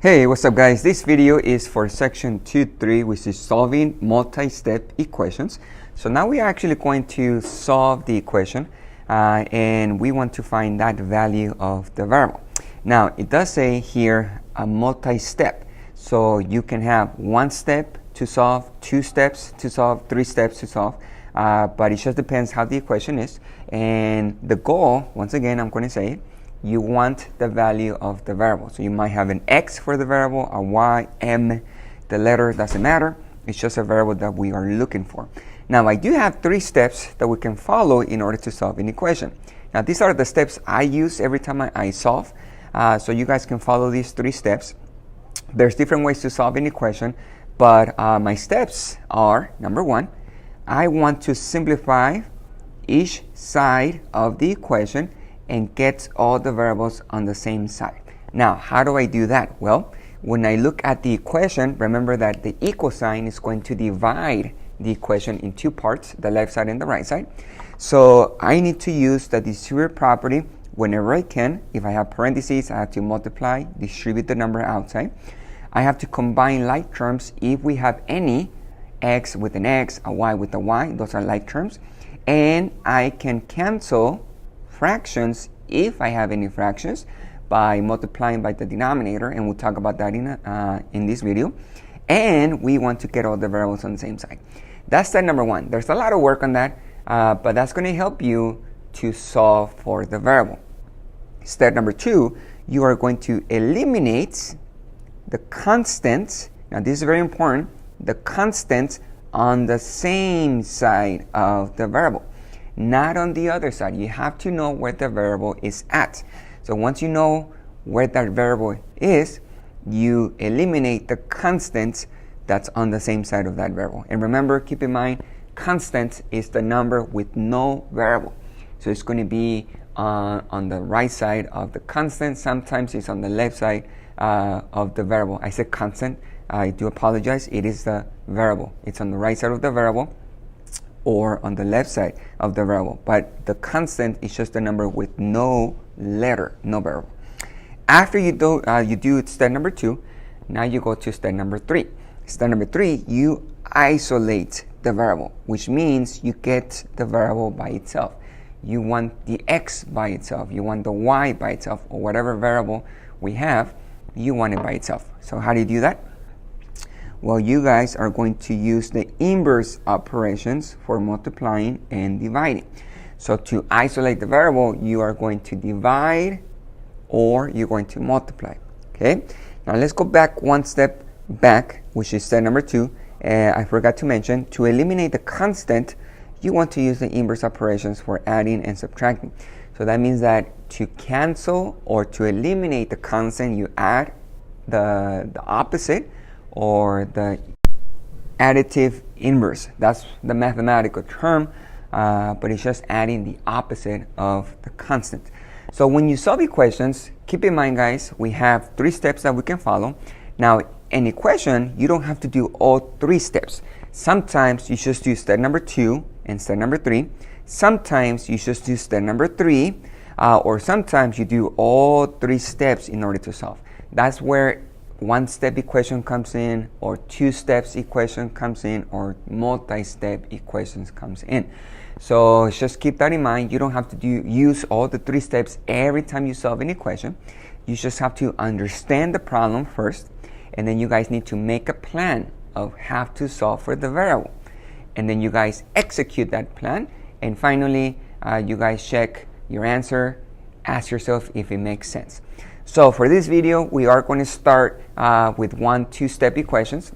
Hey, what's up guys? This video is for section 2.3, which is solving multi-step equations. So now we are actually going to solve the equation and we want to find that value of the variable. Now it does say here a multi-step. So you can have one step to solve, two steps to solve, three steps to solve, but it just depends how the equation is. And the goal, once again, I'm going to say it, you want the value of the variable. So you might have an x for the variable, a y, m, the letter doesn't matter. It's just a variable that we are looking for. Now I do have three steps that we can follow in order to solve an equation. Now these are the steps I use every time I solve. So you guys can follow these three steps. There's different ways to solve an equation, but my steps are, number one, I want to simplify each side of the equation and get all the variables on the same side. Now, how do I do that? Well, when I look at the equation, remember that the equal sign is going to divide the equation in two parts, the left side and the right side. So I need to use the distributive property whenever I can. If I have parentheses, I have to multiply, distribute the number outside. I have to combine like terms if we have any x with an x, a y with a y, those are like terms. And I can cancel fractions if I have any fractions by multiplying by the denominator, and we'll talk about that in this video. And we want to get all the variables on the same side. That's step number one. There's a lot of work on that, but that's going to help you to solve for the variable. Step number two, you are going to eliminate the constants. Now this is very important, the constants on the same side of the variable, not on the other side. You have to know where the variable is at. So once you know where that variable is, you eliminate the constants that's on the same side of that variable. And remember, keep in mind, constant is the number with no variable. So it's going to be on the right side of the constant. Sometimes it's on the left side of the variable. I said constant. I do apologize. It is the variable. It's on the right side of the variable or on the left side of the variable, but the constant is just a number with no letter, no variable. After you do step number two, now you go to step number three. Step number three, you isolate the variable, which means you get the variable by itself. You want the x by itself, you want the y by itself, or whatever variable we have, you want it by itself. So how do you do that? Well, you guys are going to use the inverse operations for multiplying and dividing. So to isolate the variable, you are going to divide or you're going to multiply. Okay? Now let's go back one step back, which is step number two. I forgot to mention, to eliminate the constant, you want to use the inverse operations for adding and subtracting. So that means that to cancel or to eliminate the constant, you add the opposite, or the additive inverse. That's the mathematical term, but it's just adding the opposite of the constant. So when you solve equations, keep in mind, guys, we have three steps that we can follow. Now, an equation, you don't have to do all three steps. Sometimes you just do step number two and step number three. Sometimes you just do step number three, or sometimes you do all three steps in order to solve. That's where one step equation comes in, or two steps equation comes in, or multi-step equations comes in. So just keep that in mind. You don't have to use all the three steps every time you solve an equation. You just have to understand the problem first, and then you guys need to make a plan of how to solve for the variable. And then you guys execute that plan, and finally you guys check your answer, ask yourself if it makes sense. So for this video, we are going to start with two-step equations,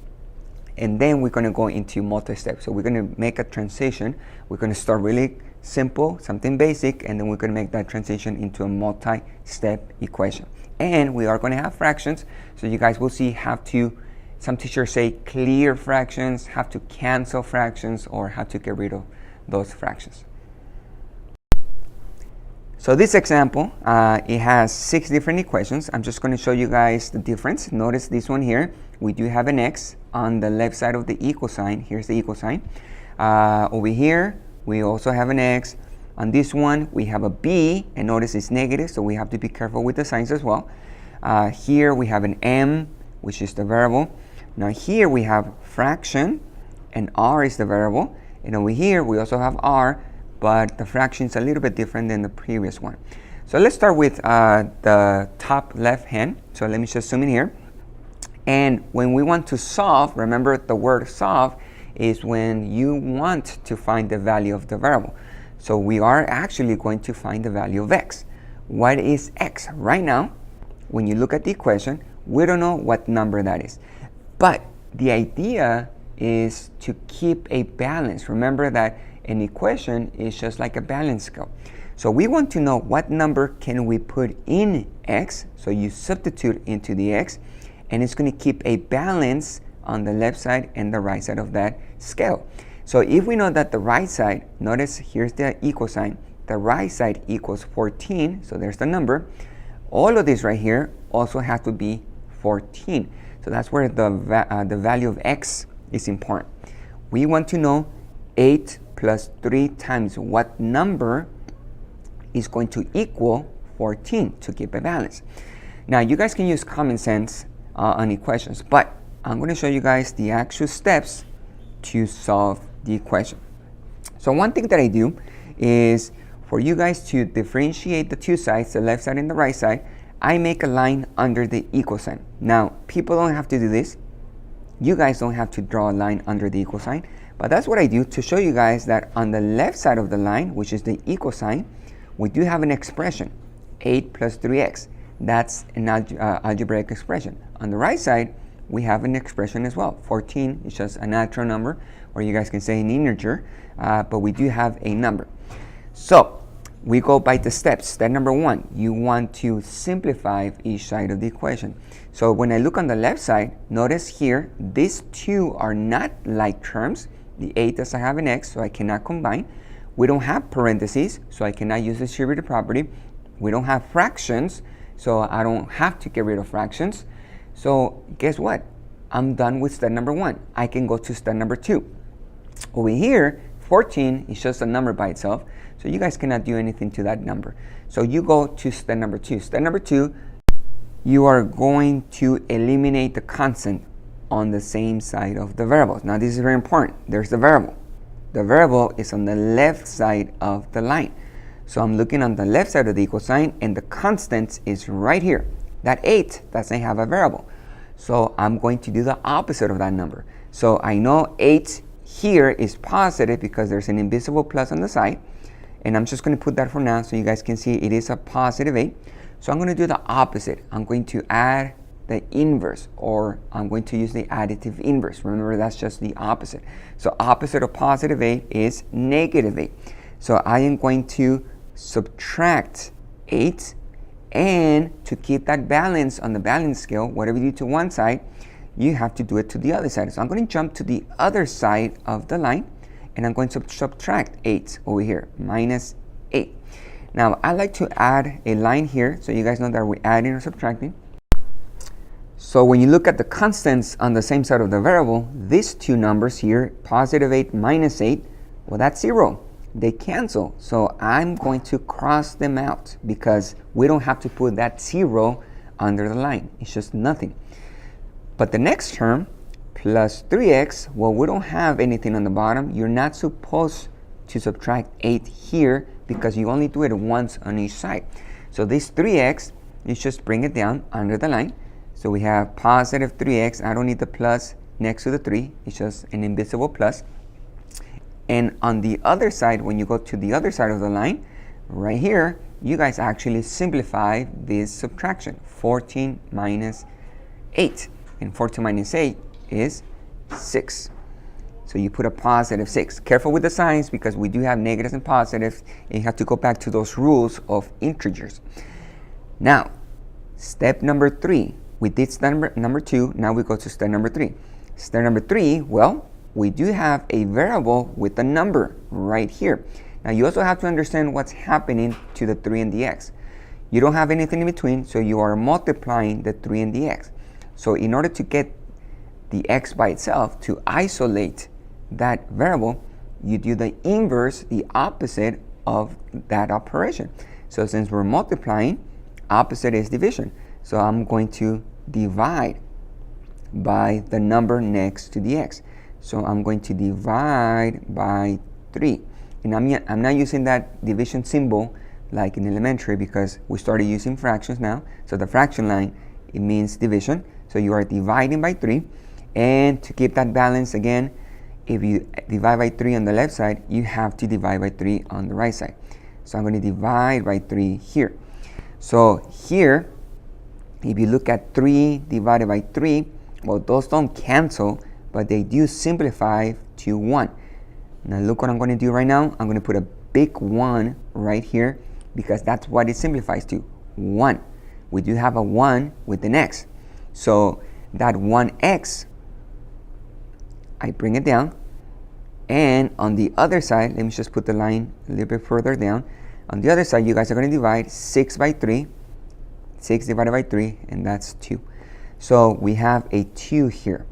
and then we're going to go into multi-step. So we're going to make a transition. We're going to start really simple, something basic, and then we're going to make that transition into a multi-step equation. And we are going to have fractions, so you guys will see how to, some teachers say clear fractions, how to cancel fractions, or how to get rid of those fractions. So this example, it has 6 different equations. I'm just going to show you guys the difference. Notice this one here. We do have an x on the left side of the equal sign. Here's the equal sign. Over here, we also have an x. On this one, we have a b, and notice it's negative, so we have to be careful with the signs as well. Here we have an m, which is the variable. Now here we have fraction, and r is the variable. And over here we also have r, but the fraction is a little bit different than the previous one. So let's start with the top left hand. So let me just zoom in here. And when we want to solve, remember the word solve is when you want to find the value of the variable. So we are actually going to find the value of x. What is x? Right now, when you look at the equation, we don't know what number that is. But the idea is to keep a balance. Remember that an equation is just like a balance scale. So we want to know what number can we put in x. So you substitute into the x, and it's going to keep a balance on the left side and the right side of that scale. So if we know that the right side, notice here's the equal sign, the right side equals 14, so there's the number. All of this right here also has to be 14. So that's where the value of x is important. We want to know 8 plus 3 times what number is going to equal 14 to keep a balance. Now you guys can use common sense on equations, but I'm going to show you guys the actual steps to solve the equation. So one thing that I do is for you guys to differentiate the two sides, the left side and the right side, I make a line under the equal sign. Now people don't have to do this. You guys don't have to draw a line under the equal sign, but that's what I do to show you guys that on the left side of the line, which is the equal sign, we do have an expression, 8 plus 3x. That's an algebraic expression. On the right side, we have an expression as well. 14 is just a natural number, or you guys can say an integer, but we do have a number. So we go by the steps. Step number 1, you want to simplify each side of the equation. So when I look on the left side, notice here, these two are not like terms. The 8 doesn't have an x, so I cannot combine. We don't have parentheses, so I cannot use distributive property. We don't have fractions, so I don't have to get rid of fractions. So guess what? I'm done with step number 1. I can go to step number 2. Over here, 14 is just a number by itself, so you guys cannot do anything to that number. So you go to step number 2. Step number 2, you are going to eliminate the constant on the same side of the variables. Now this is very important. There's the variable. The variable is on the left side of the line. So I'm looking on the left side of the equal sign, and the constant is right here. That 8 doesn't have a variable. So I'm going to do the opposite of that number. So I know 8 here is positive because there's an invisible plus on the side. And I'm just going to put that for now so you guys can see it is a positive 8. So I'm going to do the opposite. I'm going to add the inverse, or I'm going to use the additive inverse. Remember, that's just the opposite. So opposite of positive 8 is negative 8. So I am going to subtract 8, and to keep that balance on the balance scale, whatever you do to one side, you have to do it to the other side. So I'm going to jump to the other side of the line, and I'm going to subtract 8 over here, minus 8. Now I like to add a line here so you guys know that we're adding or subtracting. So when you look at the constants on the same side of the variable, these two numbers here, positive 8 minus 8, well, that's 0. They cancel. So I'm going to cross them out because we don't have to put that 0 under the line. It's just nothing. But the next term, plus 3x, well, we don't have anything on the bottom. You're not supposed to subtract 8 here because you only do it once on each side. So this 3x, you just bring it down under the line. So we have positive 3x. I don't need the plus next to the 3. It's just an invisible plus. And on the other side, when you go to the other side of the line, right here, you guys actually simplify this subtraction. 14 minus 8. And 14 minus 8 is 6. So you put a positive 6. Careful with the signs because we do have negatives and positives. And you have to go back to those rules of integers. Now, step number 3. We did step number 2. Now we go to step number 3. Step number 3, well, we do have a variable with a number right here. Now you also have to understand what's happening to the 3 and the x. You don't have anything in between, so you are multiplying the 3 and the x. So in order to get the x by itself, to isolate that variable, you do the inverse, the opposite of that operation. So since we're multiplying, opposite is division. So I'm going to divide by the number next to the x. So I'm going to divide by 3. And I'm not using that division symbol like in elementary because we started using fractions now. So the fraction line, it means division. So you are dividing by 3. And to keep that balance again, if you divide by 3 on the left side, you have to divide by 3 on the right side. So I'm going to divide by 3 here. So here, if you look at 3 divided by 3, well, those don't cancel, but they do simplify to 1. Now look what I'm going to do right now. I'm going to put a big 1 right here because that's what it simplifies to, 1. We do have a 1 with an x. So that 1x, I bring it down. And on the other side, let me just put the line a little bit further down. On the other side, you guys are going to divide 6 by 3. 6 divided by 3, and that's 2. So we have a 2 here.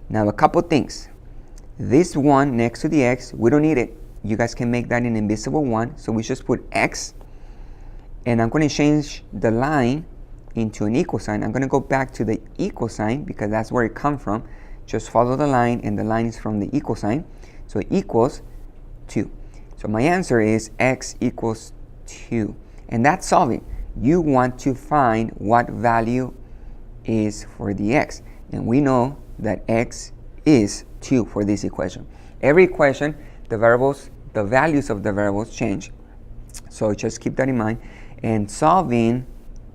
Now a couple things. This 1 next to the x, we don't need it. You guys can make that an invisible 1. So we just put x. And I'm going to change the line into an equal sign. I'm going to go back to the equal sign because that's where it comes from. Just follow the line, and the line is from the equal sign. So it equals 2. So my answer is x equals 2. And that's solving. You want to find what value is for the x. And we know that x is 2 for this equation. Every equation, the values of the variables change. So just keep that in mind. And solving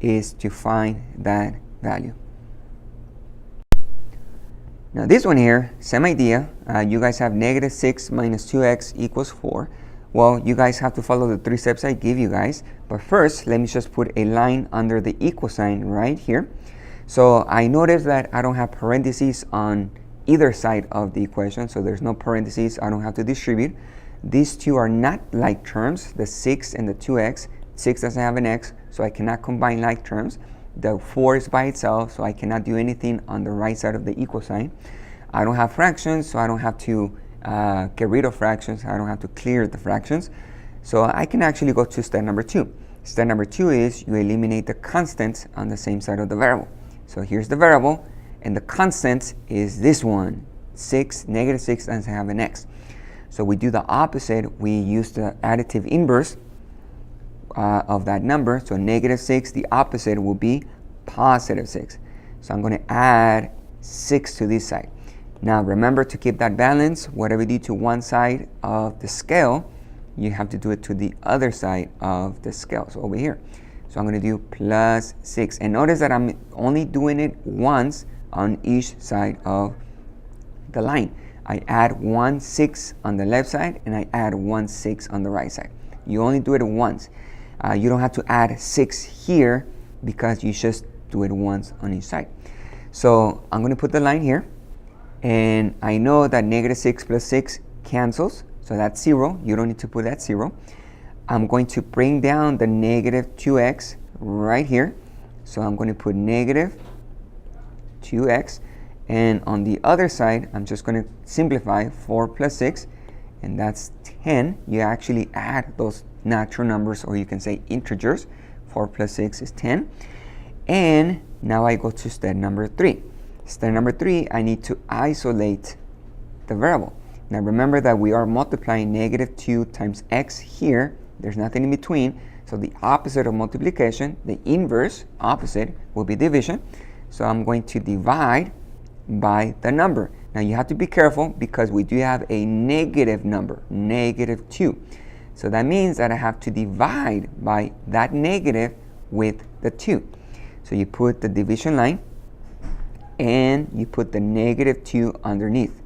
is to find that value. Now this one here, same idea. You guys have -6 minus 2x equals 4. Well, you guys have to follow the 3 steps I give you guys. But first, let me just put a line under the equal sign right here. So I noticed that I don't have parentheses on either side of the equation. So there's no parentheses. I don't have to distribute. These two are not like terms, the 6 and the 2x. 6 doesn't have an x, so I cannot combine like terms. The 4 is by itself, so I cannot do anything on the right side of the equal sign. I don't have fractions, so I don't have to get rid of fractions. I don't have to clear the fractions. So I can actually go to step number 2. Step number 2 is you eliminate the constants on the same side of the variable. So here's the variable, and the constant is this one, 6, -6 doesn't have an x. So we do the opposite. We use the additive inverse of that number. So -6, the opposite will be +6. So I'm going to add 6 to this side. Now remember to keep that balance. Whatever you do to one side of the scale, you have to do it to the other side of the scale. So over here. So I'm going to do +6. And notice that I'm only doing it once on each side of the line. I add 1 6 on the left side, and I add 1 6 on the right side. You only do it once. You don't have to add 6 here because you just do it once on each side. So I'm going to put the line here. And I know that -6 plus 6 cancels. So that's 0. You don't need to put that 0. I'm going to bring down the -2x right here. So I'm going to put -2x. And on the other side, I'm just going to simplify 4 plus 6. And that's 10. You actually add those natural numbers, or you can say integers. 4 plus 6 is 10. And now I go to step number 3. Step number 3, I need to isolate the variable. Now remember that we are multiplying -2 times x here. There's nothing in between. So the opposite of multiplication, the inverse opposite, will be division. So I'm going to divide by the number. Now you have to be careful because we do have a negative number, -2. So that means that I have to divide by that negative with the 2. So you put the division line and you put the -2 underneath.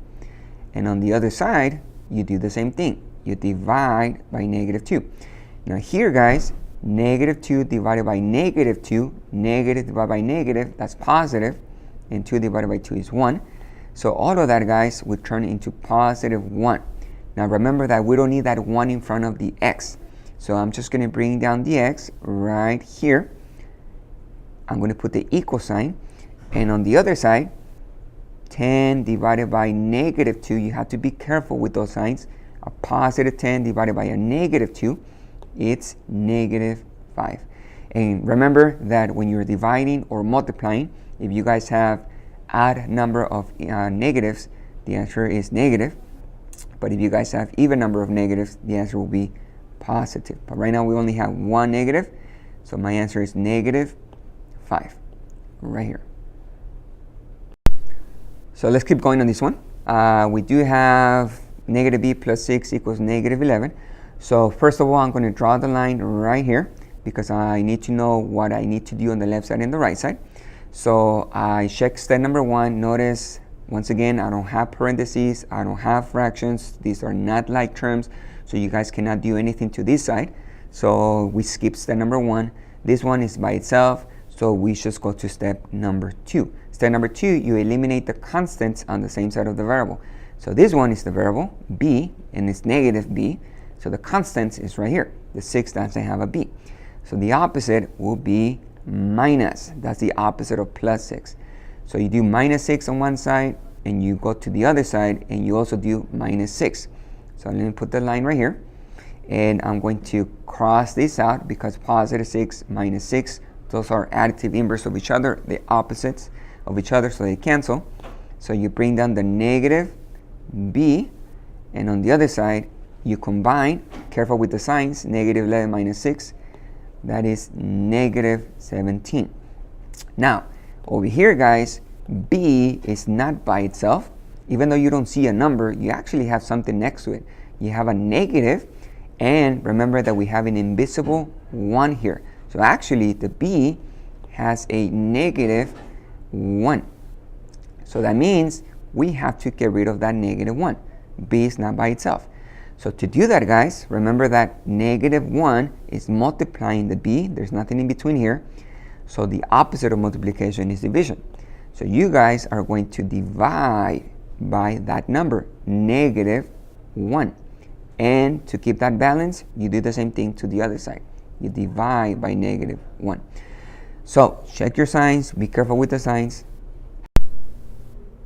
And on the other side, you do the same thing. You divide by -2. Now here, guys, -2 divided by -2, negative divided by negative, that's positive, and 2 divided by 2 is 1. So all of that, guys, would turn into +1. Now remember that we don't need that 1 in front of the x. So I'm just going to bring down the x right here. I'm going to put the equal sign. And on the other side, 10 divided by -2, you have to be careful with those signs. A +10 divided by a -2, it's -5. And remember that when you're dividing or multiplying, if you guys have odd number of negatives, the answer is negative. But if you guys have even number of negatives, the answer will be positive. But right now we only have one negative, so my answer is negative 5, right here. So let's keep going on this one. We do have negative b plus 6 equals negative 11. So first of all, I'm going to draw the line right here because I need to know what I need to do on the left side and the right side. So I check step number 1. Notice, once again, I don't have parentheses, I don't have fractions. These are not like terms, so you guys cannot do anything to this side. So we skip step number 1. This one is by itself, so we just go to step number 2. Step number 2, you eliminate the constants on the same side of the variable. So this one is the variable b, and it's negative b. So the constant is right here. The 6 doesn't have a b. So the opposite will be minus. That's the opposite of plus 6. So you do minus 6 on one side, and you go to the other side, and you also do minus 6. So let me put the line right here. And I'm going to cross this out because positive 6 minus 6, those are additive inverse of each other, the opposites of each other, so they cancel. So you bring down the negative b, and on the other side, you combine, careful with the signs, negative 11 minus 6, that is negative 17. Now, over here, guys, b is not by itself. Even though you don't see a number, you actually have something next to it. You have a negative, and remember that we have an invisible 1 here. So actually, the b has a negative 1. So that means we have to get rid of that negative 1. b is not by itself. So to do that, guys, remember that negative 1 is multiplying the b. There's nothing in between here. So the opposite of multiplication is division. So you guys are going to divide by that number, negative 1. And to keep that balance, you do the same thing to the other side. You divide by negative 1. So check your signs. Be careful with the signs.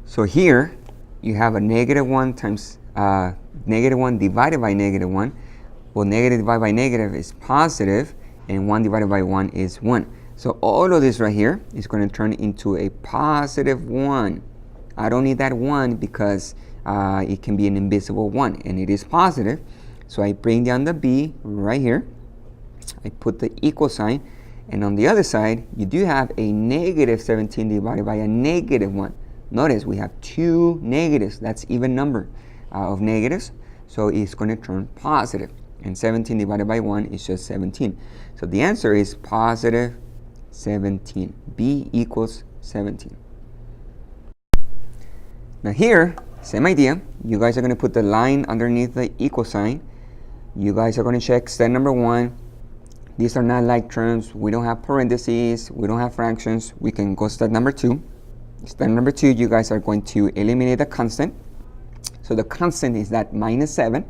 So here, you have a negative 1 times negative 1 divided by negative 1. Well, negative divided by negative is positive, and 1 divided by 1 is 1. So all of this right here is going to turn into a positive 1. I don't need that 1 because it can be an invisible 1, and it is positive. So I bring down the b right here. I put the equal sign, and on the other side, you do have a negative 17 divided by a negative 1. Notice we have 2 negatives. That's even number of negatives, so it's going to turn positive. And 17 divided by 1 is just 17. So the answer is positive 17. b equals 17. Now here, same idea. You guys are going to put the line underneath the equal sign. You guys are going to check step number 1. These are not like terms. We don't have parentheses. We don't have fractions. We can go step number 2. Step number 2, you guys are going to eliminate the constant. So the constant is that minus 7.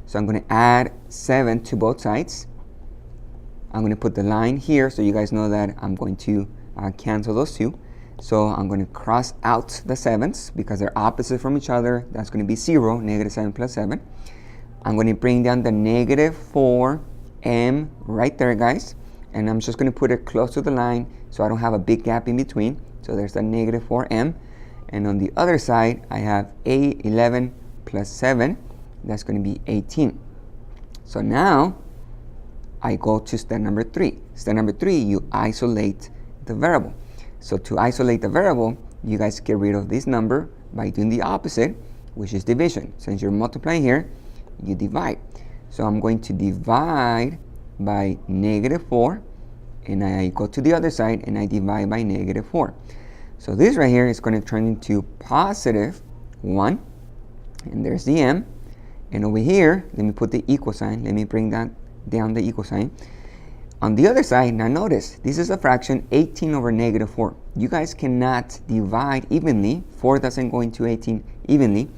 So I'm going to add 7 to both sides. I'm going to put the line here so you guys know that I'm going to cancel those two. So I'm going to cross out the 7s because they're opposite from each other. That's going to be 0, negative 7 plus 7. I'm going to bring down the negative 4m right there, guys. And I'm just going to put it close to the line so I don't have a big gap in between. So there's the negative 4m. And on the other side, I have 11 plus 7. That's going to be 18. So now I go to step number 3. Step number 3, you isolate the variable. So to isolate the variable, you guys get rid of this number by doing the opposite, which is division. Since you're multiplying here, you divide. So I'm going to divide by negative 4, and I go to the other side and I divide by negative 4. So this right here is going to turn into positive 1, and there's the m. And over here, let me put the equal sign. Let me bring that down the equal sign. On the other side, now notice, this is a fraction, 18 over negative 4. You guys cannot divide evenly. 4 doesn't go into 18 evenly.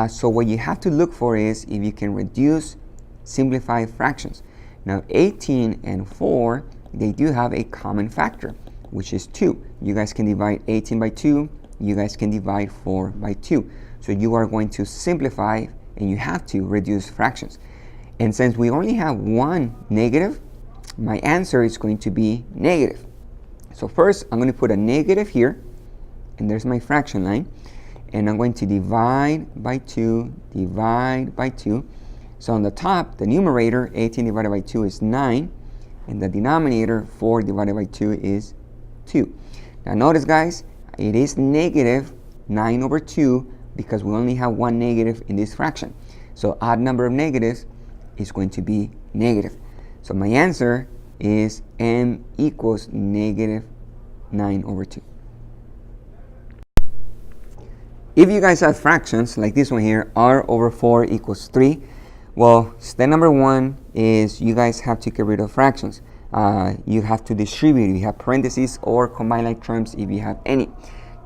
So what you have to look for is if you can reduce simplified fractions. Now 18 and 4, they do have a common factor, which is 2. You guys can divide 18 by 2. You guys can divide 4 by 2. So you are going to simplify, and you have to reduce fractions. And since we only have one negative, my answer is going to be negative. So first, I'm going to put a negative here, and there's my fraction line. And I'm going to divide by 2, divide by 2. So on the top, the numerator, 18 divided by 2 is 9. And the denominator, 4 divided by 2 is 2. Now notice, guys, it is negative 9 over 2 because we only have one negative in this fraction. So odd number of negatives is going to be negative. So my answer is m equals negative 9 over 2. If you guys have fractions like this one here, r over 4 equals 3, well, step number 1 is you guys have to get rid of fractions. You have to distribute. You have parentheses or combined like terms if you have any.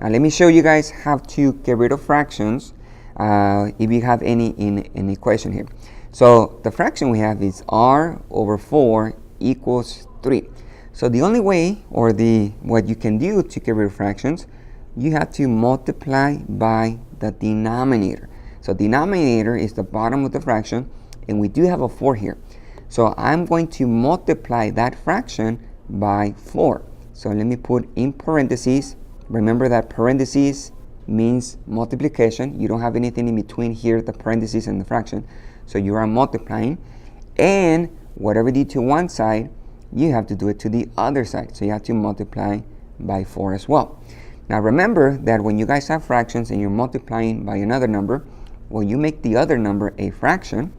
Now let me show you guys how to get rid of fractions if you have any in an equation here. So the fraction we have is r over 4 equals 3. So the only way, or what you can do to get rid of fractions, you have to multiply by the denominator. So denominator is the bottom of the fraction, and we do have a 4 here. So I'm going to multiply that fraction by 4. So let me put in parentheses. Remember that parentheses means multiplication. You don't have anything in between here, the parentheses and the fraction. So you are multiplying. And whatever you do to one side, you have to do it to the other side. So you have to multiply by 4 as well. Now remember that when you guys have fractions and you're multiplying by another number, well, you make the other number a fraction.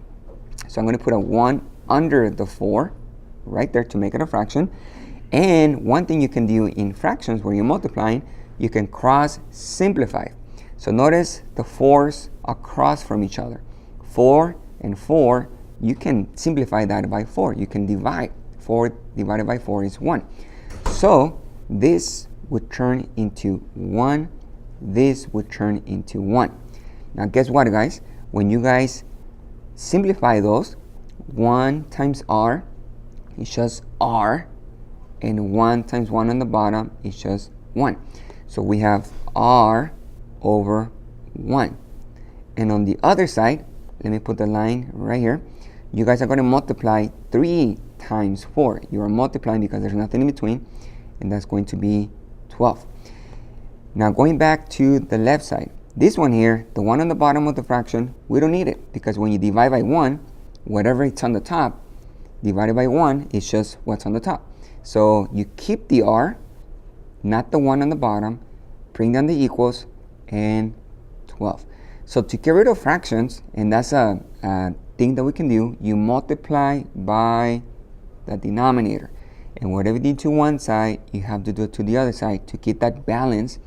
So I'm going to put a 1 under the 4 right there to make it a fraction. And one thing you can do in fractions where you're multiplying, you can cross simplify. So notice the 4's across from each other. 4 and 4, you can simplify that by 4. You can divide. 4 divided by 4 is 1. So this would turn into 1. This would turn into 1. Now guess what, guys? When you guys simplify those, 1 times r is just r, and 1 times 1 on the bottom is just 1. So we have r over 1. And on the other side, let me put the line right here. You guys are going to multiply 3 times 4. You are multiplying because there's nothing in between, and that's going to be 12. Now going back to the left side, this one here, the 1 on the bottom of the fraction, we don't need it because when you divide by 1, whatever it's on the top divided by 1 is just what's on the top. So you keep the r, not the 1 on the bottom, bring down the equals, and 12. So to get rid of fractions, and that's a thing that we can do, you multiply by the denominator. And whatever you do to one side, you have to do it to the other side to keep that balance,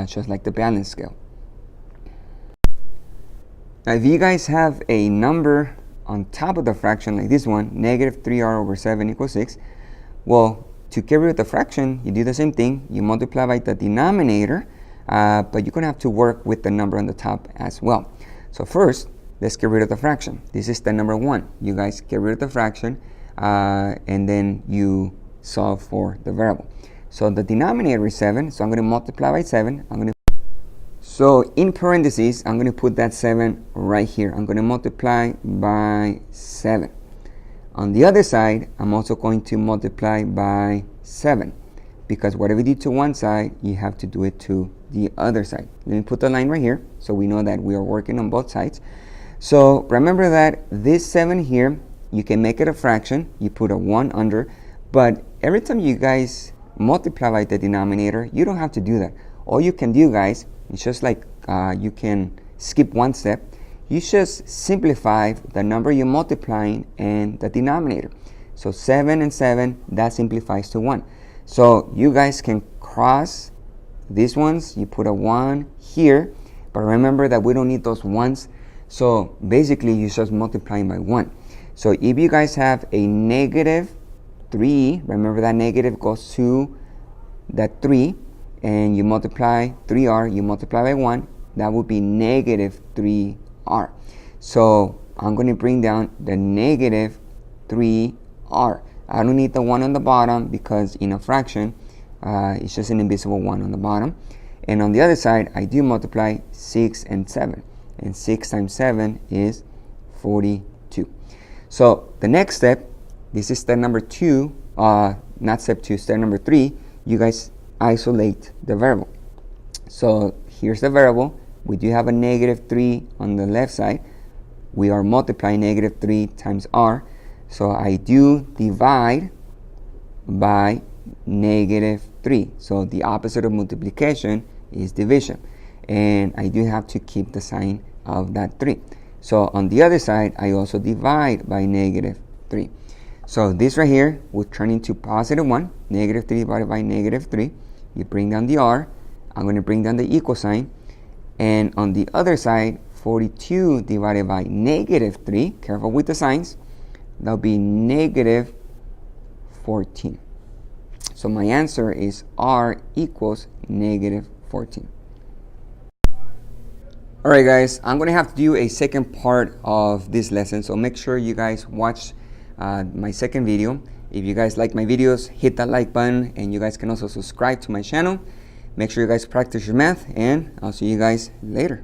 just like the balance scale. Now if you guys have a number on top of the fraction like this one, negative 3r over 7 equals 6, well, to get rid of the fraction, you do the same thing. You multiply by the denominator, but you're going to have to work with the number on the top as well. So first, let's get rid of the fraction. This is step number 1. You guys get rid of the fraction, and then you solve for the variable. So the denominator is 7, so I'm going to multiply by 7. So in parentheses, I'm going to put that 7 right here. I'm going to multiply by 7. On the other side, I'm also going to multiply by 7 because whatever you do to one side, you have to do it to the other side. Let me put the line right here so we know that we are working on both sides. So remember that this 7 here, you can make it a fraction. You put a 1 under, but every time you guys multiply by the denominator, you don't have to do that. All you can do, guys, it's just like you can skip one step. You just simplify the number you're multiplying and the denominator. So 7 and 7, that simplifies to 1. So you guys can cross these ones. You put a 1 here, but remember that we don't need those 1s. So basically, you're just multiplying by 1. So if you guys have a negative 3, remember that negative goes to that 3, and you multiply 3r, you multiply by 1, that would be negative 3r. So I'm going to bring down the negative 3r. I don't need the 1 on the bottom because in a fraction, it's just an invisible 1 on the bottom. And on the other side, I do multiply 6 and 7. And 6 times 7 is 42. So the next step, this is step number 2, not step 2, step number 3. You guys isolate the variable. So here's the variable. We do have a negative 3 on the left side. We are multiplying negative 3 times r. So I do divide by negative 3. So the opposite of multiplication is division. And I do have to keep the sign of that 3. So on the other side, I also divide by negative 3. So this right here will turn into positive 1. Negative 3 divided by negative 3. You bring down the r. I'm going to bring down the equal sign. And on the other side, 42 divided by negative 3. Careful with the signs. That'll be negative 14. So my answer is r equals negative 14. Alright guys, I'm going to have to do a second part of this lesson, so make sure you guys watch my second video. If you guys like my videos, hit that like button, and you guys can also subscribe to my channel. Make sure you guys practice your math, and I'll see you guys later.